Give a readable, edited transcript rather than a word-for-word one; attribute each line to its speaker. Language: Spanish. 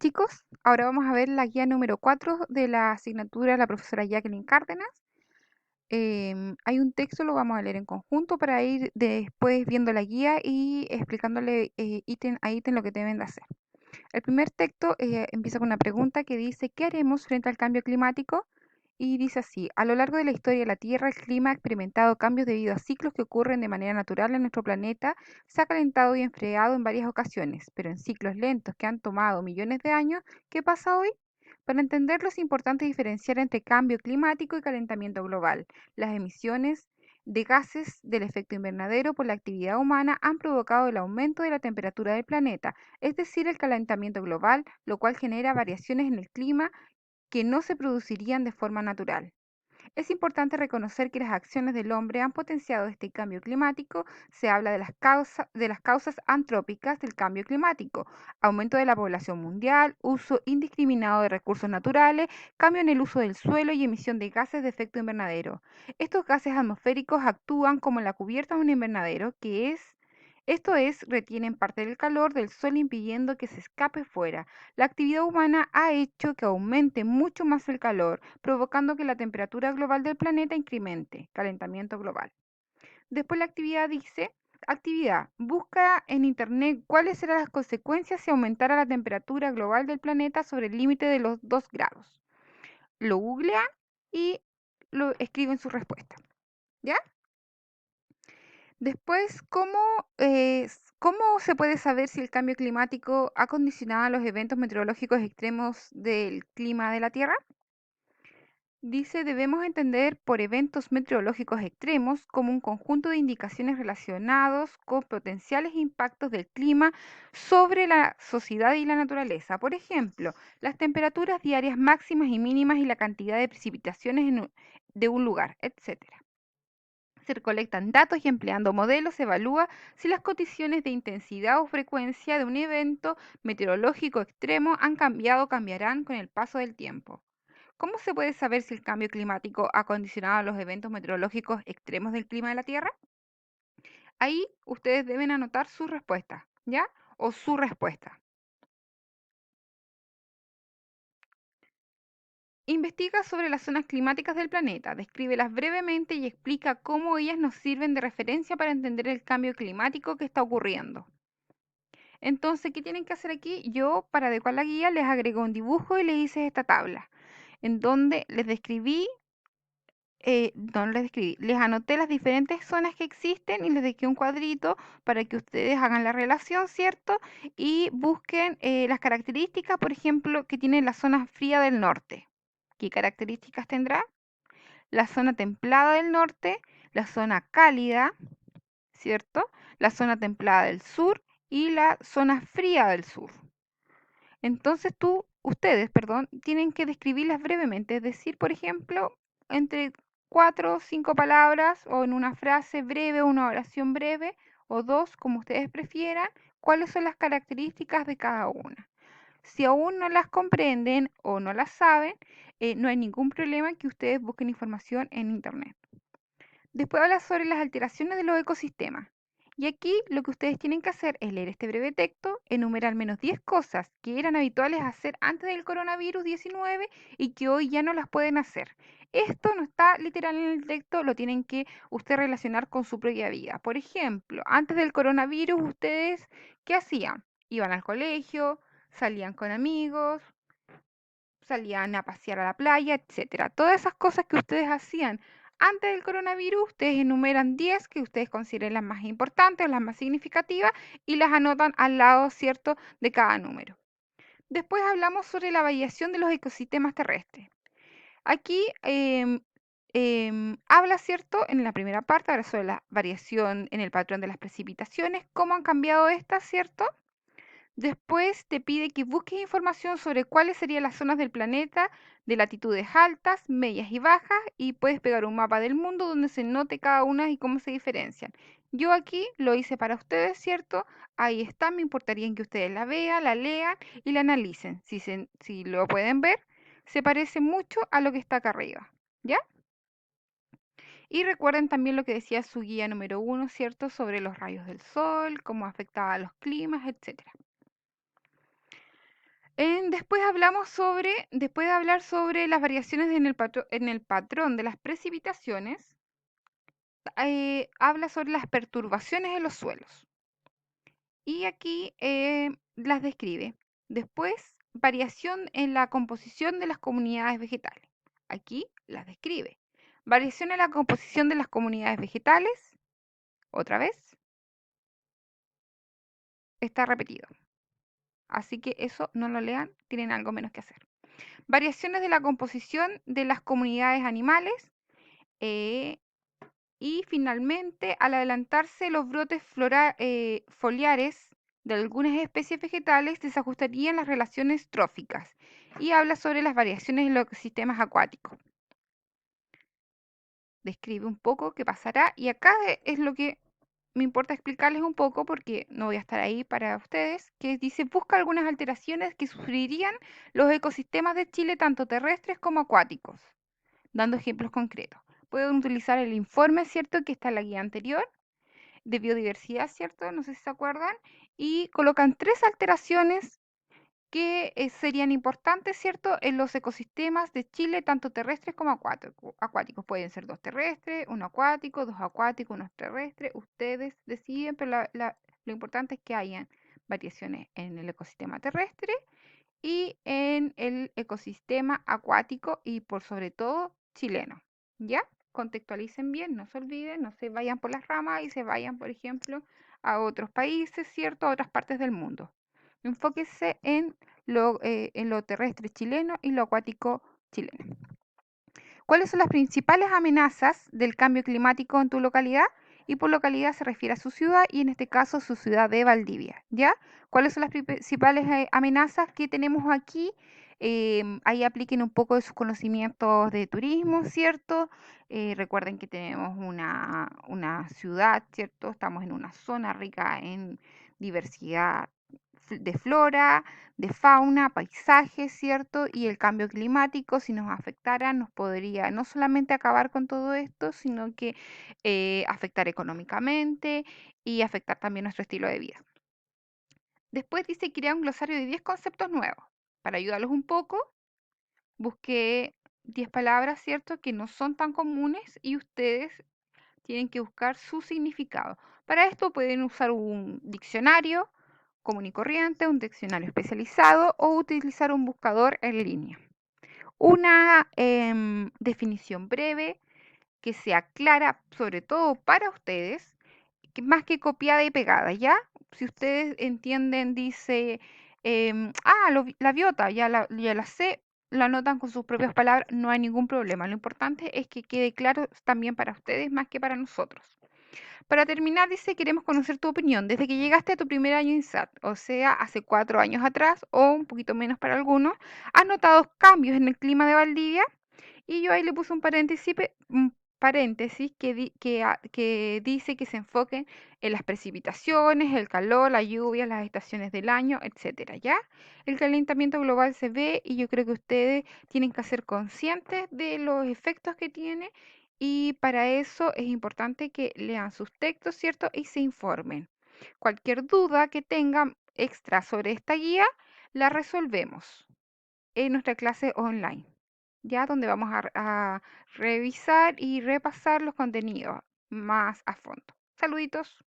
Speaker 1: Chicos, ahora vamos a ver la guía número 4 de la asignatura de la profesora Jacqueline Cárdenas. Hay un texto, lo vamos a leer en conjunto para ir después viendo la guía y explicándole ítem a ítem lo que deben de hacer. El primer texto empieza con una pregunta que dice: ¿qué haremos frente al cambio climático? Y dice así: a lo largo de la historia de la Tierra, el clima ha experimentado cambios debido a ciclos que ocurren de manera natural en nuestro planeta. Se ha calentado y enfriado en varias ocasiones, pero en ciclos lentos que han tomado millones de años. ¿Qué pasa hoy? Para entenderlo es importante diferenciar entre cambio climático y calentamiento global. Las emisiones de gases del efecto invernadero por la actividad humana han provocado el aumento de la temperatura del planeta, es decir, el calentamiento global, lo cual genera variaciones en el clima que no se producirían de forma natural. Es importante reconocer que las acciones del hombre han potenciado este cambio climático. Se habla de las causas antrópicas del cambio climático: aumento de la población mundial, uso indiscriminado de recursos naturales, cambio en el uso del suelo y emisión de gases de efecto invernadero. Estos gases atmosféricos actúan como la cubierta de un invernadero, esto es, retienen parte del calor del sol impidiendo que se escape fuera. La actividad humana ha hecho que aumente mucho más el calor, provocando que la temperatura global del planeta incremente, calentamiento global. Después la actividad dice: actividad, busca en internet cuáles serán las consecuencias si aumentara la temperatura global del planeta sobre el límite de los 2 grados. Lo googlean y lo escriben su respuesta. ¿Ya? Después, ¿cómo se puede saber si el cambio climático ha condicionado a los eventos meteorológicos extremos del clima de la Tierra? Dice: debemos entender por eventos meteorológicos extremos como un conjunto de indicaciones relacionados con potenciales impactos del clima sobre la sociedad y la naturaleza. Por ejemplo, las temperaturas diarias máximas y mínimas y la cantidad de precipitaciones de un lugar, etc. Se recolectan datos y, empleando modelos, se evalúa si las condiciones de intensidad o frecuencia de un evento meteorológico extremo han cambiado o cambiarán con el paso del tiempo. ¿Cómo se puede saber si el cambio climático ha condicionado los eventos meteorológicos extremos del clima de la Tierra? Ahí ustedes deben anotar su respuesta, ¿ya? O su respuesta. Investiga sobre las zonas climáticas del planeta, descríbelas brevemente y explica cómo ellas nos sirven de referencia para entender el cambio climático que está ocurriendo. Entonces, ¿qué tienen que hacer aquí? Yo, para adecuar la guía, les agregué un dibujo y les hice esta tabla, en donde no les describí, les anoté las diferentes zonas que existen y les dejé un cuadrito para que ustedes hagan la relación, ¿cierto? Y busquen las características, por ejemplo, que tiene la zona fría del norte. ¿Qué características tendrá? La zona templada del norte, la zona cálida, ¿cierto? La zona templada del sur y la zona fría del sur. Entonces ustedes, perdón, tienen que describirlas brevemente, es decir, por ejemplo, entre 4 o 5 palabras o en una frase breve o una oración breve o dos, como ustedes prefieran, cuáles son las características de cada una. Si aún no las comprenden o no las saben, no hay ningún problema en que ustedes busquen información en internet. Después habla sobre las alteraciones de los ecosistemas. Y aquí lo que ustedes tienen que hacer es leer este breve texto, enumerar al menos 10 cosas que eran habituales hacer antes del coronavirus 19 y que hoy ya no las pueden hacer. Esto no está literal en el texto, lo tienen que ustedes relacionar con su propia vida. Por ejemplo, antes del coronavirus, ustedes, ¿qué hacían? Iban al colegio, salían con amigos, salían a pasear a la playa, etcétera. Todas esas cosas que ustedes hacían antes del coronavirus, ustedes enumeran 10 que ustedes consideren las más importantes o las más significativas y las anotan al lado, ¿cierto?, de cada número. Después hablamos sobre la variación de los ecosistemas terrestres. Aquí habla, ¿cierto?, en la primera parte, habla sobre la variación en el patrón de las precipitaciones, cómo han cambiado estas, ¿cierto? Después te pide que busques información sobre cuáles serían las zonas del planeta de latitudes altas, medias y bajas, y puedes pegar un mapa del mundo donde se note cada una y cómo se diferencian. Yo aquí lo hice para ustedes, ¿cierto? Ahí está, me importaría que ustedes la vean, la lean y la analicen. Si lo pueden ver, se parece mucho a lo que está acá arriba, ¿ya? Y recuerden también lo que decía su guía número 1, ¿cierto? Sobre los rayos del sol, cómo afectaba a los climas, etcétera. Después de hablar sobre las variaciones en el patrón de las precipitaciones, habla sobre las perturbaciones en los suelos. Y aquí las describe. Después, variación en la composición de las comunidades vegetales. Aquí las describe. Variación en la composición de las comunidades vegetales. Otra vez, está repetido. Así que eso no lo lean, tienen algo menos que hacer. Variaciones de la composición de las comunidades animales. eh, y finalmente, al adelantarse los brotes foliares de algunas especies vegetales, desajustarían las relaciones tróficas. Y habla sobre las variaciones en los ecosistemas acuáticos. Describe un poco qué pasará. Y acá es lo que me importa explicarles un poco porque no voy a estar ahí para ustedes, que dice, busca algunas alteraciones que sufrirían los ecosistemas de Chile, tanto terrestres como acuáticos, dando ejemplos concretos. Pueden utilizar el informe, ¿cierto?, que está en la guía anterior, de biodiversidad, ¿cierto? No sé si se acuerdan, y colocan 3 alteraciones que serían importantes, ¿cierto?, en los ecosistemas de Chile, tanto terrestres como acuáticos. Pueden ser 2 terrestres, 1 acuático, 2 acuáticos, 1 terrestre. Ustedes deciden, pero lo importante es que hayan variaciones en el ecosistema terrestre y en el ecosistema acuático y por sobre todo chileno. ¿Ya? Contextualicen bien, no se olviden, no se vayan por las ramas y se vayan, por ejemplo, a otros países, ¿cierto? A otras partes del mundo. Enfóquese en lo terrestre chileno y lo acuático chileno. ¿Cuáles son las principales amenazas del cambio climático en tu localidad? Y por localidad se refiere a su ciudad y en este caso su ciudad de Valdivia, ¿ya? ¿Cuáles son las principales amenazas que tenemos aquí? Ahí apliquen un poco de sus conocimientos de turismo, ¿cierto? Recuerden que tenemos una ciudad, ¿cierto? Estamos en una zona rica en diversidad de flora, de fauna, paisajes, ¿cierto? Y el cambio climático, si nos afectara, nos podría no solamente acabar con todo esto, sino que afectar económicamente y afectar también nuestro estilo de vida. Después dice crear un glosario de 10 conceptos nuevos. Para ayudarlos un poco, busqué 10 palabras, ¿cierto?, que no son tan comunes y ustedes tienen que buscar su significado. Para esto pueden usar un diccionario común y corriente, un diccionario especializado o utilizar un buscador en línea. Una definición breve que sea clara, sobre todo para ustedes, más que copiada y pegada, ¿ya? Si ustedes entienden, dice, la biota, ya la sé, la anotan con sus propias palabras, no hay ningún problema. Lo importante es que quede claro también para ustedes más que para nosotros. Para terminar, dice, queremos conocer tu opinión. Desde que llegaste a tu primer año en SAT, o sea, hace 4 años atrás, o un poquito menos para algunos, ¿has notado cambios en el clima de Valdivia? Y yo ahí le puse un paréntesis que dice que se enfoquen en las precipitaciones, el calor, la lluvia, las estaciones del año, etcétera, ¿ya? El calentamiento global se ve y yo creo que ustedes tienen que ser conscientes de los efectos que tiene y para eso es importante que lean sus textos, ¿cierto? Y se informen. Cualquier duda que tengan extra sobre esta guía, la resolvemos en nuestra clase online, ya donde vamos a revisar y repasar los contenidos más a fondo. Saluditos.